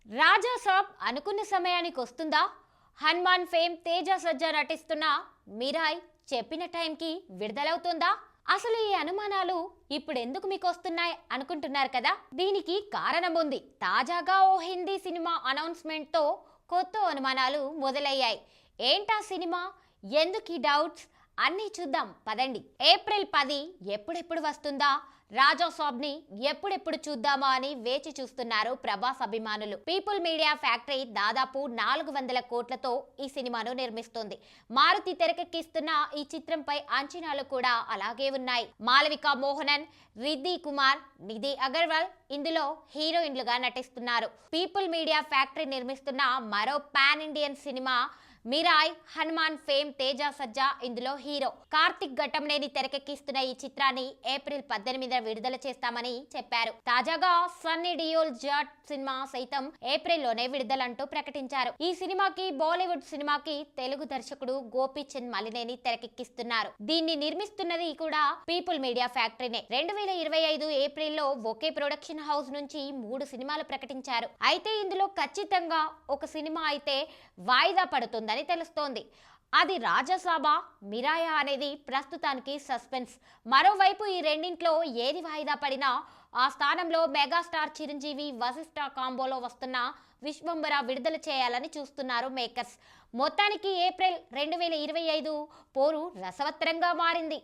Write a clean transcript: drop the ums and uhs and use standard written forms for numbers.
రాజా సాబ్ అనుకున్న సమయానికి వస్తుందా? హనుమాన్ ఫేమ్ తేజ సజ్జా నటిస్తున్న మిరాయ్ చెప్పిన టైంకి విడుదలవుతుందా? అసలు ఈ అనుమానాలు ఇప్పుడు ఎందుకు మీకు వస్తున్నాయి అనుకుంటున్నారు కదా? దీనికి కారణం ఉంది. తాజాగా ఓ హిందీ సినిమా అనౌన్స్మెంట్ తో కొత్త అనుమానాలు మొదలయ్యాయి. ఏంటా సినిమా? ఎందుకు ఈ డౌట్స్? అన్నీ చూద్దాం పదండి. ఏప్రిల్ 10 ఎప్పుడెప్పుడు వస్తుందా? రాజా సాబ్ ని ఎప్పుడెప్పుడు చూద్దామా అని వేచి చూస్తున్నారు ప్రభాస్ అభిమానులు. పీపుల్ మీడియా ఫ్యాక్టరీ దాదాపు 400 కోట్లతో ఈ సినిమాను నిర్మిస్తుంది. మారుతి తెరకెక్కిస్తున్న ఈ చిత్రంపై అంచనాలు కూడా అలాగే ఉన్నాయి. మాలవిక మోహనన్, రిద్ధి కుమార్, నిధి అగర్వాల్ ఇందులో హీరోయిన్లుగా నటిస్తున్నారు. పీపుల్ మీడియా ఫ్యాక్టరీ నిర్మిస్తున్న మరో pan Indian cinema Mirai. Hanuman fame Teja Sajja ఇందులో హీరో. కార్తిక్ ఘట్టంనేని తెరకెక్కిస్తున్న ఈ చిత్రాన్ని ఏప్రిల్ 18న విడుదల చేస్తామని చెప్పారు. తాజాగా సన్నీ డియోల్ జాట్ సినిమా సైతం ఏప్రిల్లోనే విడుదలంటూ ప్రకటించారు. ఈ సినిమాకి బాలీవుడ్ సినిమాకి తెలుగు దర్శకుడు గోపీచంద్ మలినేని తెరకెక్కిస్తున్నారు. దీన్ని నిర్మిస్తున్నది కూడా పీపుల్ మీడియా ఫ్యాక్టరీనే. 2025 ఏప్రిల్లో ఒకే ప్రొడక్షన్ హౌస్ నుంచి 3 సినిమాలు ప్రకటించారు. అయితే ఇందులో ఖచ్చితంగా ఒక సినిమా అయితే వాయిదా పడుతుందని తెలుస్తోంది. అది రాజాసాబా, మిరాయా అనేది ప్రస్తుతానికి సస్పెన్స్. మరోవైపు ఈ రెండింట్లో ఏది వాయిదా పడినా ఆ స్థానంలో మెగాస్టార్ చిరంజీవి వశిష్ఠ కాంబోలో వస్తున్న విశ్వంబర విడుదల చేయాలని చూస్తున్నారు మేకర్స్. మొత్తానికి ఏప్రిల్ 2025 పోరు రసవత్తరంగా మారింది.